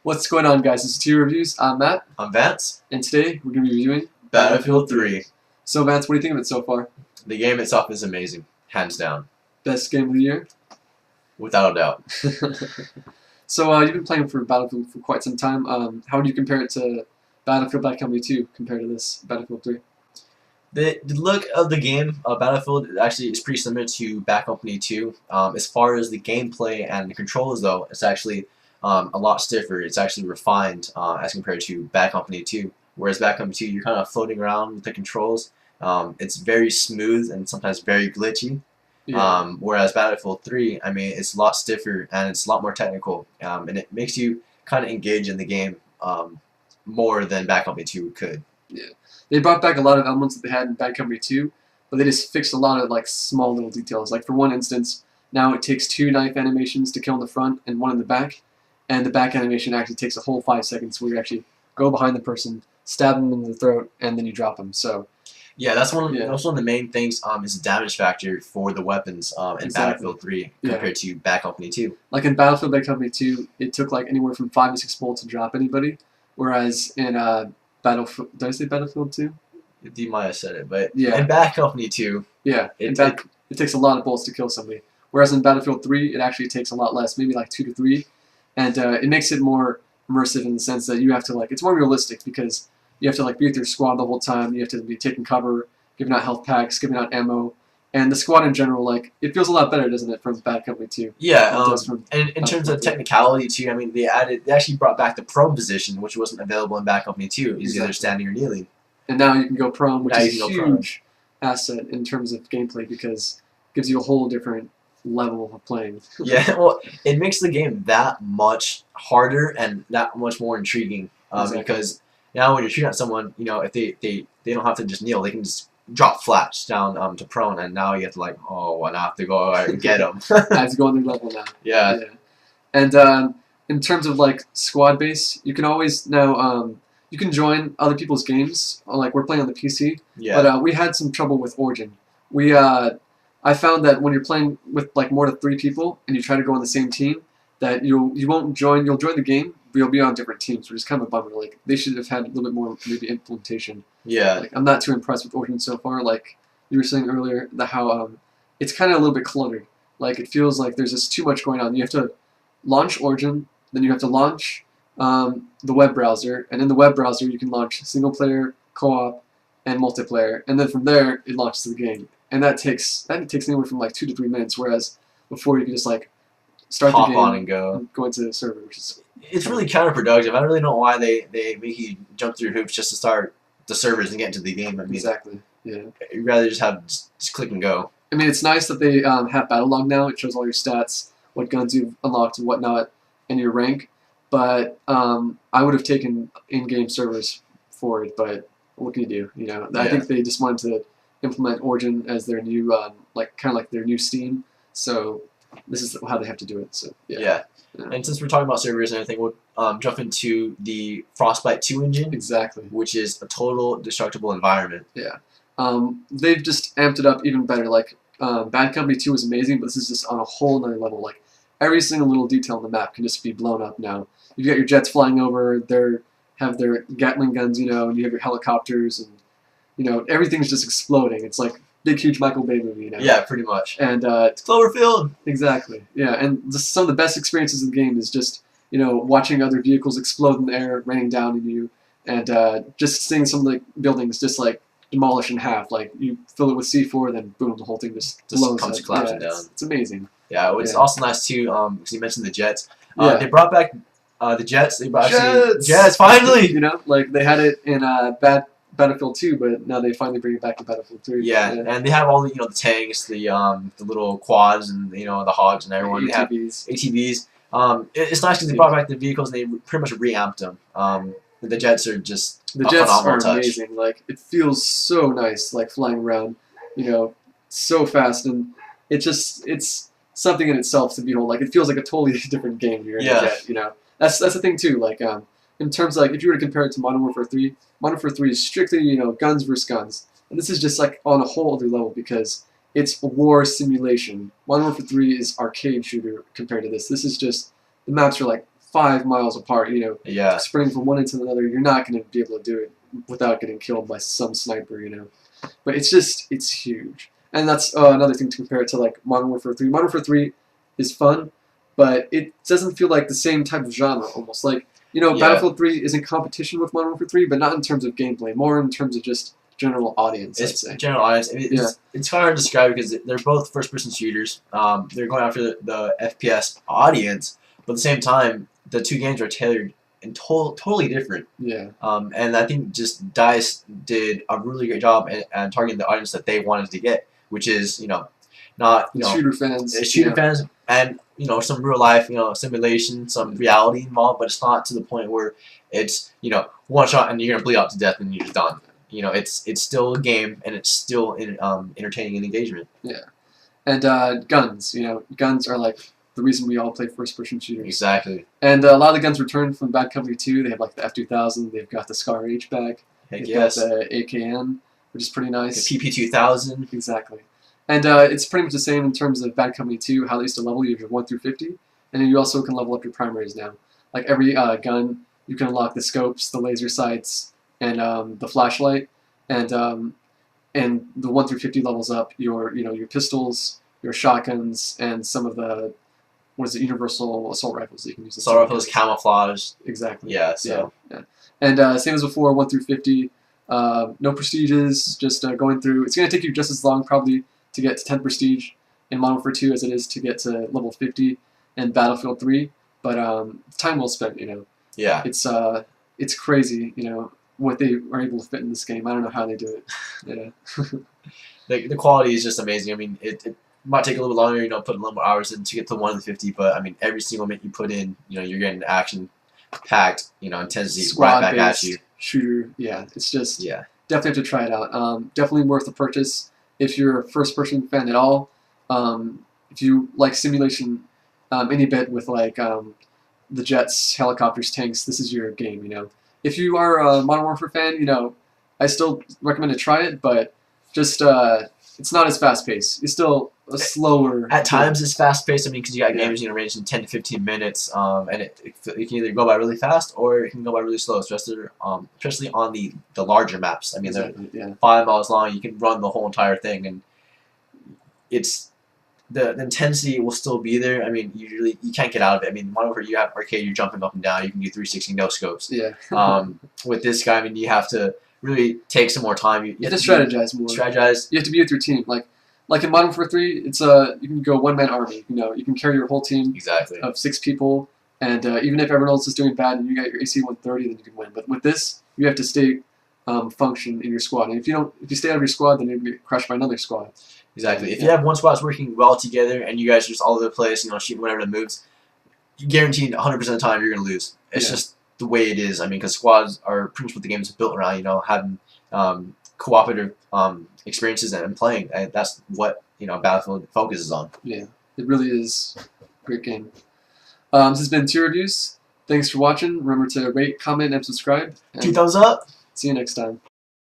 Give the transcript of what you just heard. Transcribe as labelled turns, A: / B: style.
A: What's going on, guys? This is TIOReviews. I'm Matt,
B: I'm Vance.
A: and today we're going to be reviewing
B: Battlefield 3.
A: So, Vance, what do you think of it so far?
B: The game itself is amazing, hands down,
A: Best game of the year?
B: without a doubt.
A: So, you've been playing for Battlefield for quite some time. How would you compare it to Battlefield Bad Company 2 compared to this Battlefield 3?
B: The look of the game, Battlefield, actually is pretty similar to Bad Company 2. As far as the gameplay and the controls, though, it's actually a lot stiffer. It's actually refined as compared to Bad Company 2. Whereas Bad Company 2, you're kind of floating around with the controls. It's very smooth and sometimes very glitchy.
A: Yeah.
B: Whereas Battlefield 3, I mean, it's a lot stiffer and it's a lot more technical, and it makes you kind of engage in the game more than Bad Company 2 could.
A: Yeah. They brought back a lot of elements that they had in Bad Company 2, but they just fixed a lot of like small little details. Like for one instance, now it takes 2 knife animations to kill in the front and 1 in the back, and the back animation actually takes a whole 5 seconds where you actually go behind the person, stab them in the throat, and then you drop them. So
B: yeah, that's one of the main things. Is the damage factor for the weapons in Battlefield 3 compared to Bad Company 2.
A: Like in Battlefield Bad Company 2, it took like anywhere from 5 to 6 bullets to drop anybody, whereas in Battlefield, did I say Battlefield 2?
B: You might have said it, but
A: yeah,
B: in Bad Company 2,
A: it takes a lot of bullets to kill somebody. Whereas in Battlefield 3, it actually takes a lot less, maybe like 2 to 3, and it makes it more immersive in the sense that you have to it's more realistic because you have to be with your squad the whole time. You have to be taking cover, giving out health packs, giving out ammo, and the squad in general, it feels a lot better, doesn't it, from Bad Company 2?
B: Yeah, and in terms of technicality too, I mean, they actually brought back the prone position, which wasn't available in Bad Company 2. Is either standing or kneeling.
A: And now you can go prone, which is a huge asset in terms of gameplay because it gives you a whole different level of playing.
B: Yeah, well, it makes the game that much harder and that much more intriguing because now when you're shooting at someone, if they don't have to just kneel, they can just drop flat down to prone, and now you have to now I have to go and get them.
A: I have to go on their level now.
B: Yeah.
A: And in terms of squad base, you can always now you can join other people's games. We're playing on the PC, but we had some trouble with Origin. I found that when you're playing with more than 3 people and you try to go on the same team, that you won't join. You'll join the game, but you'll be on different teams, which is kind of a bummer. They should have had a little bit more maybe implementation.
B: Yeah.
A: I'm not too impressed with Origin so far. Like you were saying earlier, how it's kind of a little bit cluttered. It feels like there's just too much going on. You have to launch Origin, then you have to launch the web browser, and in the web browser you can launch single player, co-op, and multiplayer, and then from there it launches the game. And that takes anywhere from 2 to 3 minutes, whereas before you could just start
B: hop
A: the game
B: on and go
A: into the server, which is
B: it's really counterproductive. I don't really know why they make you jump through hoops just to start the servers and get into the game. I mean,
A: exactly. Yeah.
B: You'd rather just click and go.
A: I mean, it's nice that they have battle log now. It shows all your stats, what guns you've unlocked and whatnot, and your rank. But I would have taken in-game servers for it. But what can you do? I think they just wanted to implement Origin as their new, kind of their new Steam. So this is how they have to do it. So yeah.
B: And since we're talking about servers and everything, we'll jump into the Frostbite 2 engine.
A: Exactly.
B: Which is a total destructible environment.
A: Yeah. They've just amped it up even better. Bad Company 2 was amazing, but this is just on a whole nother level. Every single little detail on the map can just be blown up now. You've got your jets flying over. They have their Gatling guns, and you have your helicopters, and everything's just exploding. It's like big, huge Michael Bay movie,
B: Yeah, pretty much.
A: And
B: it's Cloverfield.
A: Exactly. Yeah, and just some of the best experiences in the game is just watching other vehicles explode in the air, raining down on you, and just seeing some of the buildings just demolish in half. You fill it with C4, then boom, the whole thing just blows
B: comes collapsing down.
A: It's amazing.
B: Yeah, it's also nice too because you mentioned the jets. They brought back the jets. They brought jets finally.
A: They had it in Battlefield 2, but now they finally bring it back to Battlefield 3.
B: Yeah, and they have all the the tanks, the little quads, and the hogs and everyone. They have ATVs. It's nice because they brought back the vehicles and they pretty much reamped them. The jets are just
A: amazing. It feels so nice, flying around, so fast, and it's something in itself to behold. It feels like a totally different game. You're in a jet. That's the thing too. In terms of if you were to compare it to Modern Warfare 3, Modern Warfare 3 is strictly guns versus guns, and this is just on a whole other level because it's a war simulation. Modern Warfare 3 is arcade shooter compared to this. This is just the maps are 5 miles apart. You know,
B: Yeah.
A: sprinting from one end to another. You're not going to be able to do it without getting killed by some sniper. You know, but it's huge, and that's another thing to compare it to like Modern Warfare 3. Modern Warfare 3 is fun, but it doesn't feel like the same type of genre almost. Like, you know,
B: Yeah.
A: Battlefield 3 is in competition with Modern Warfare 3, but not in terms of gameplay, more in terms of just general audience, I'd
B: It's
A: say.
B: general audience. I mean, it's kind of hard to describe because they're both first-person shooters. They're going after the FPS audience, but at the same time, the two games are tailored and totally different.
A: Yeah.
B: And I think just DICE did a really great job at targeting the audience that they wanted to get, which is, you know, not, you know,
A: shooter fans.
B: shooter fans, and, you know, some real life, you know, simulation, some reality involved, but it's not to the point where it's, you know, one shot and you're gonna bleed out to death and you're just done. You know, it's still a game and it's still entertaining and engagement.
A: Yeah, and guns. You know, guns are like the reason we all play first-person shooters.
B: Exactly.
A: And a lot of the guns returned from Bad Company 2. They have like the F2000. They've got the Scar H back.
B: Heck
A: They've
B: yes.
A: got the AKM, which is pretty nice.
B: The PP2000.
A: Exactly. And it's pretty much the same in terms of Bad Company 2, how they used to level you. You have 1 through 50. And then you also can level up your primaries now. Like every gun, you can unlock the scopes, the laser sights, and the flashlight. And the 1 through 50 levels up your pistols, your shotguns, and some of the universal assault rifles that you can use.
B: Assault rifles, camouflage.
A: Exactly.
B: Yeah. So.
A: Yeah. And same as before, 1 through 50. No prestiges. Just going through. It's going to take you just as long probably to get to 10 prestige in Modern Warfare 2 as it is to get to level 50 in Battlefield 3. But time well spent. You know.
B: Yeah.
A: It's crazy. You know, what they are able to fit in this game. I don't know how they do it. Yeah.
B: The quality is just amazing. I mean, it might take a little longer, you know, put a little more hours in to get to 1 to 50, but I mean, every single minute you put in, you know, you're getting action-packed, you know, intensity right back at you.
A: Shooter, yeah, it's just
B: yeah.
A: Definitely have to try it out. Definitely worth the purchase if you're a first-person fan at all. If you like simulation any bit with like the jets, helicopters, tanks, this is your game. You know. If you are a Modern Warfare fan, you know, I still recommend to try it, but just it's not as fast-paced. It's still a slower.
B: At times, it's fast-paced. I mean, because you got games, you know, ranging 10 to 15 minutes, and it can either go by really fast or it can go by really slow, especially on the larger maps. I mean,
A: exactly,
B: they're 5 miles long. You can run the whole entire thing, and it's the intensity will still be there. I mean, you can't get out of it. I mean, Modern Warfare, you have arcade, you're jumping up and down. You can do 360 no scopes.
A: Yeah.
B: With this guy, I mean, you have to really take some more time.
A: You have to strategize more.
B: Strategize.
A: You have to be with your team. Like in Modern Warfare 3, it's you can go one-man army. You know, you can carry your whole team of 6 people, and even if everyone else is doing bad and you got your AC 130, then you can win. But with this, you have to stay function in your squad. And if you stay out of your squad, then you're gonna get crushed by another squad.
B: Exactly. If you have one squad that's working well together and you guys are just all over the place, you know, shooting whatever that moves, you guaranteed 100% of the time you're gonna lose. It's just the way it is. I mean, because squads are pretty much what the game is built around. You know, having cooperative experiences and playing. And that's what, you know, Battlefield focuses on.
A: Yeah, it really is a great game. This has been TIOReviews. Thanks for watching. Remember to rate, comment, and subscribe. And
B: 2 thumbs up.
A: See you next time.